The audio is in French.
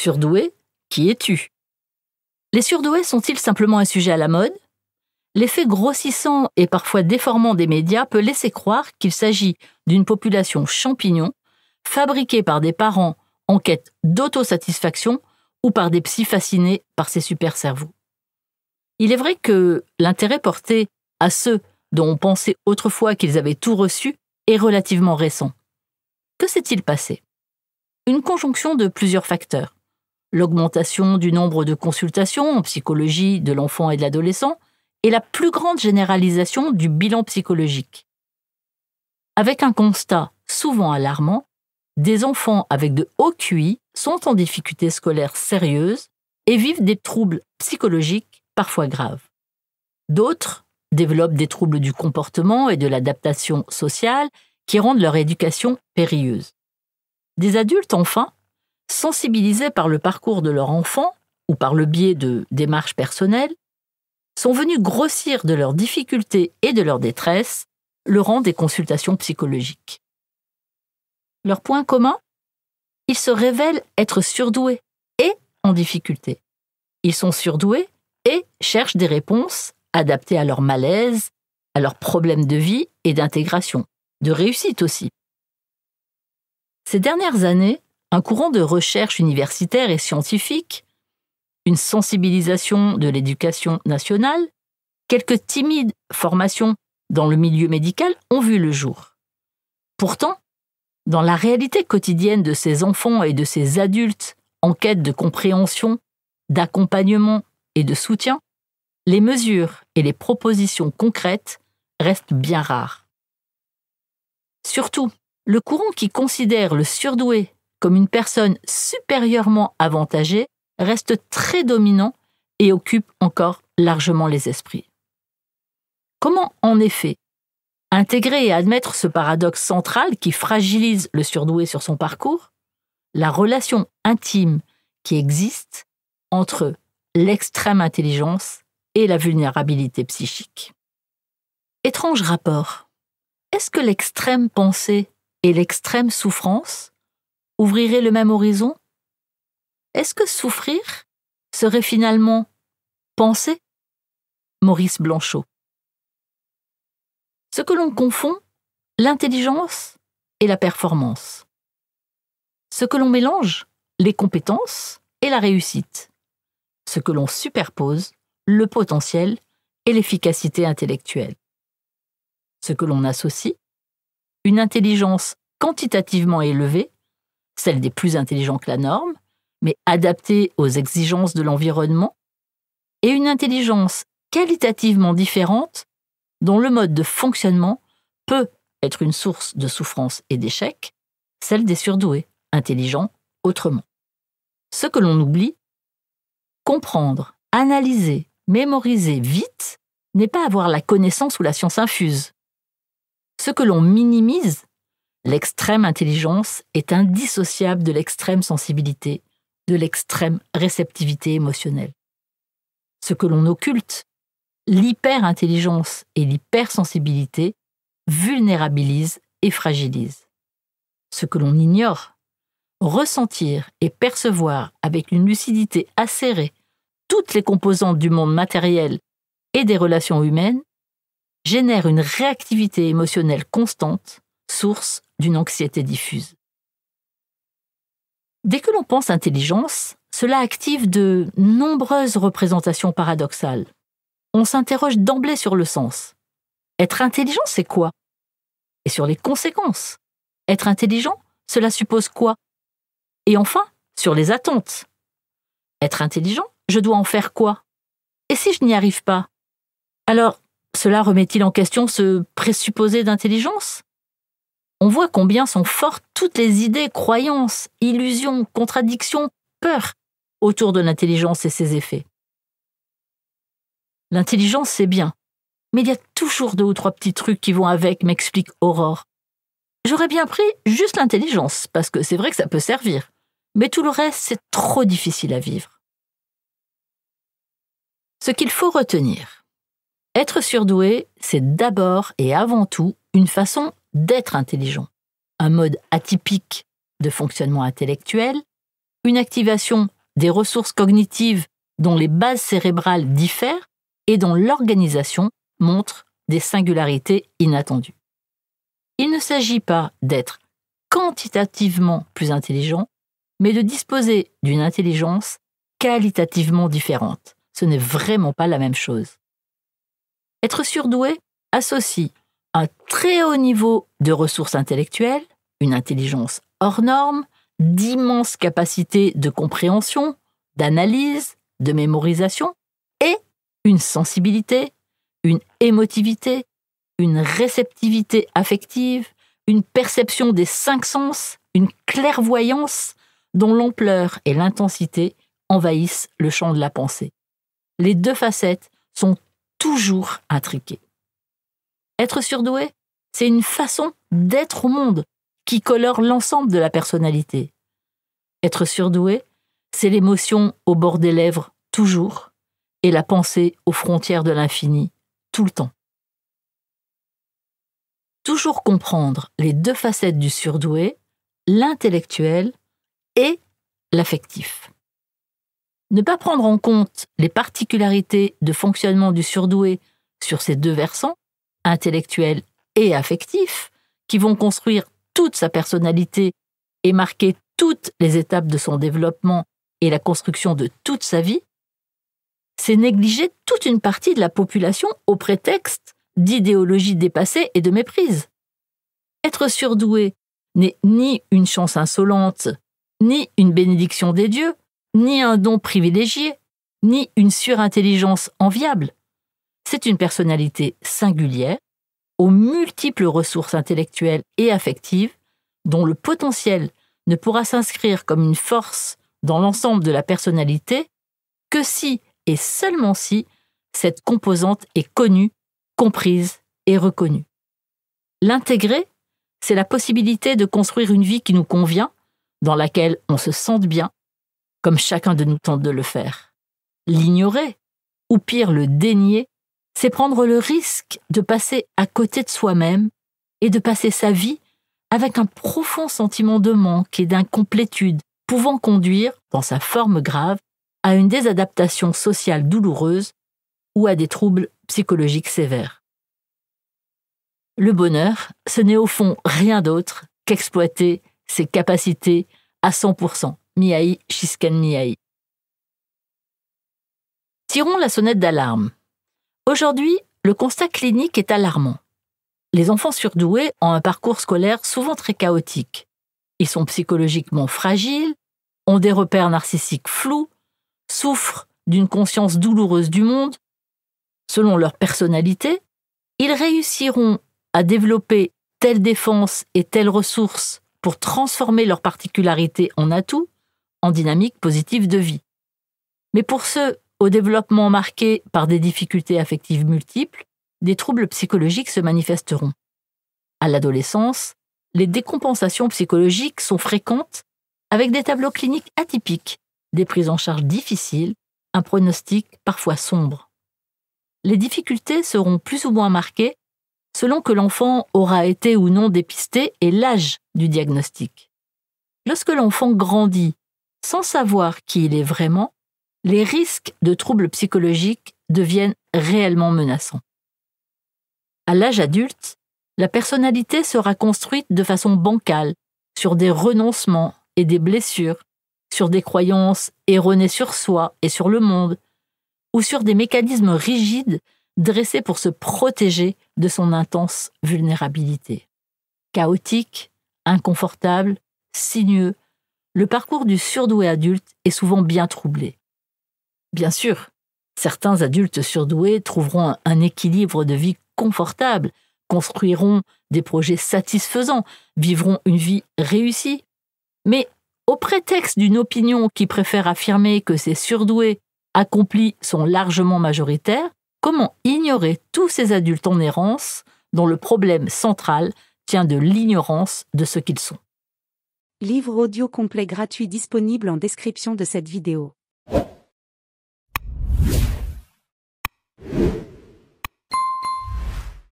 Surdoué, qui es-tu? Les surdoués sont-ils simplement un sujet à la mode? L'effet grossissant et parfois déformant des médias peut laisser croire qu'il s'agit d'une population champignon, fabriquée par des parents en quête d'autosatisfaction ou par des psys fascinés par ces super cerveaux. Il est vrai que l'intérêt porté à ceux dont on pensait autrefois qu'ils avaient tout reçu est relativement récent. Que s'est-il passé? Une conjonction de plusieurs facteurs. L'augmentation du nombre de consultations en psychologie de l'enfant et de l'adolescent et la plus grande généralisation du bilan psychologique. Avec un constat souvent alarmant, des enfants avec de hauts QI sont en difficulté scolaire sérieuse et vivent des troubles psychologiques parfois graves. D'autres développent des troubles du comportement et de l'adaptation sociale qui rendent leur éducation périlleuse. Des adultes, enfin, sensibilisés par le parcours de leur enfant ou par le biais de démarches personnelles, sont venus grossir de leurs difficultés et de leur détresse le rang des consultations psychologiques. Leur point commun? Ils se révèlent être surdoués et en difficulté. Ils sont surdoués et cherchent des réponses adaptées à leur malaise, à leurs problèmes de vie et d'intégration, de réussite aussi. Ces dernières années, un courant de recherche universitaire et scientifique, une sensibilisation de l'éducation nationale, quelques timides formations dans le milieu médical ont vu le jour. Pourtant, dans la réalité quotidienne de ces enfants et de ces adultes en quête de compréhension, d'accompagnement et de soutien, les mesures et les propositions concrètes restent bien rares. Surtout, le courant qui considère le surdoué comme une personne supérieurement avantagée reste très dominant et occupe encore largement les esprits. Comment, en effet, intégrer et admettre ce paradoxe central qui fragilise le surdoué sur son parcours? La relation intime qui existe entre l'extrême intelligence et la vulnérabilité psychique. Étrange rapport. Est-ce que l'extrême pensée et l'extrême souffrance ouvriraient le même horizon? Est-ce que souffrir serait finalement penser? Maurice Blanchot. Ce que l'on confond, l'intelligence et la performance. Ce que l'on mélange, les compétences et la réussite. Ce que l'on superpose, le potentiel et l'efficacité intellectuelle. Ce que l'on associe, une intelligence quantitativement élevée, celle des plus intelligents que la norme, mais adaptée aux exigences de l'environnement, et une intelligence qualitativement différente dont le mode de fonctionnement peut être une source de souffrance et d'échec, celle des surdoués, intelligents autrement. Ce que l'on oublie, comprendre, analyser, mémoriser vite n'est pas avoir la connaissance ou la science infuse. Ce que l'on minimise, l'extrême intelligence est indissociable de l'extrême sensibilité, de l'extrême réceptivité émotionnelle. Ce que l'on occulte, l'hyper-intelligence et l'hypersensibilité, vulnérabilisent et fragilisent. Ce que l'on ignore, ressentir et percevoir avec une lucidité acérée toutes les composantes du monde matériel et des relations humaines, génère une réactivité émotionnelle constante, source d'une anxiété diffuse. Dès que l'on pense intelligence, cela active de nombreuses représentations paradoxales. On s'interroge d'emblée sur le sens. Être intelligent, c'est quoi? Et sur les conséquences. Être intelligent, cela suppose quoi? Et enfin, sur les attentes. Être intelligent, je dois en faire quoi? Et si je n'y arrive pas? Alors, cela remet-il en question ce présupposé d'intelligence? On voit combien sont fortes toutes les idées, croyances, illusions, contradictions, peurs autour de l'intelligence et ses effets. L'intelligence, c'est bien, mais il y a toujours 2 ou 3 petits trucs qui vont avec, m'explique Aurore. J'aurais bien pris juste l'intelligence, parce que c'est vrai que ça peut servir, mais tout le reste, c'est trop difficile à vivre. Ce qu'il faut retenir. Être surdoué, c'est d'abord et avant tout une façon d'être intelligent, un mode atypique de fonctionnement intellectuel, une activation des ressources cognitives dont les bases cérébrales diffèrent et dont l'organisation montre des singularités inattendues. Il ne s'agit pas d'être quantitativement plus intelligent, mais de disposer d'une intelligence qualitativement différente. Ce n'est vraiment pas la même chose. Être surdoué associe un très haut niveau de ressources intellectuelles, une intelligence hors norme, d'immenses capacités de compréhension, d'analyse, de mémorisation, et une sensibilité, une émotivité, une réceptivité affective, une perception des 5 sens, une clairvoyance dont l'ampleur et l'intensité envahissent le champ de la pensée. Les 2 facettes sont toujours intriquées. Être surdoué, c'est une façon d'être au monde qui colore l'ensemble de la personnalité. Être surdoué, c'est l'émotion au bord des lèvres toujours et la pensée aux frontières de l'infini tout le temps. Toujours comprendre les 2 facettes du surdoué, l'intellectuel et l'affectif. Ne pas prendre en compte les particularités de fonctionnement du surdoué sur ces 2 versants, intellectuel et affectif, qui vont construire toute sa personnalité et marquer toutes les étapes de son développement et la construction de toute sa vie, c'est négliger toute une partie de la population au prétexte d'idéologie dépassée et de méprise. Être surdoué n'est ni une chance insolente, ni une bénédiction des dieux, ni un don privilégié, ni une surintelligence enviable. C'est une personnalité singulière, aux multiples ressources intellectuelles et affectives, dont le potentiel ne pourra s'inscrire comme une force dans l'ensemble de la personnalité que si et seulement si cette composante est connue, comprise et reconnue. L'intégrer, c'est la possibilité de construire une vie qui nous convient, dans laquelle on se sente bien, comme chacun de nous tente de le faire. L'ignorer, ou pire le dénier, c'est prendre le risque de passer à côté de soi-même et de passer sa vie avec un profond sentiment de manque et d'incomplétude, pouvant conduire, dans sa forme grave, à une désadaptation sociale douloureuse ou à des troubles psychologiques sévères. Le bonheur, ce n'est au fond rien d'autre qu'exploiter ses capacités à 100%. Mihai Csikszentmihalyi. Tirons la sonnette d'alarme. Aujourd'hui, le constat clinique est alarmant. Les enfants surdoués ont un parcours scolaire souvent très chaotique. Ils sont psychologiquement fragiles, ont des repères narcissiques flous, souffrent d'une conscience douloureuse du monde. Selon leur personnalité, ils réussiront à développer telle défense et telle ressource pour transformer leur particularité en atout, en dynamique positive de vie. Mais pour ceux au développement marqué par des difficultés affectives multiples, des troubles psychologiques se manifesteront. À l'adolescence, les décompensations psychologiques sont fréquentes avec des tableaux cliniques atypiques, des prises en charge difficiles, un pronostic parfois sombre. Les difficultés seront plus ou moins marquées selon que l'enfant aura été ou non dépisté et l'âge du diagnostic. Lorsque l'enfant grandit sans savoir qui il est vraiment, les risques de troubles psychologiques deviennent réellement menaçants. À l'âge adulte, la personnalité sera construite de façon bancale, sur des renoncements et des blessures, sur des croyances erronées sur soi et sur le monde, ou sur des mécanismes rigides dressés pour se protéger de son intense vulnérabilité. Chaotique, inconfortable, sinueux, le parcours du surdoué adulte est souvent bien troublé. Bien sûr, certains adultes surdoués trouveront un équilibre de vie confortable, construiront des projets satisfaisants, vivront une vie réussie. Mais au prétexte d'une opinion qui préfère affirmer que ces surdoués accomplis sont largement majoritaires, comment ignorer tous ces adultes en errance dont le problème central tient de l'ignorance de ce qu'ils sont? Livre audio complet gratuit disponible en description de cette vidéo.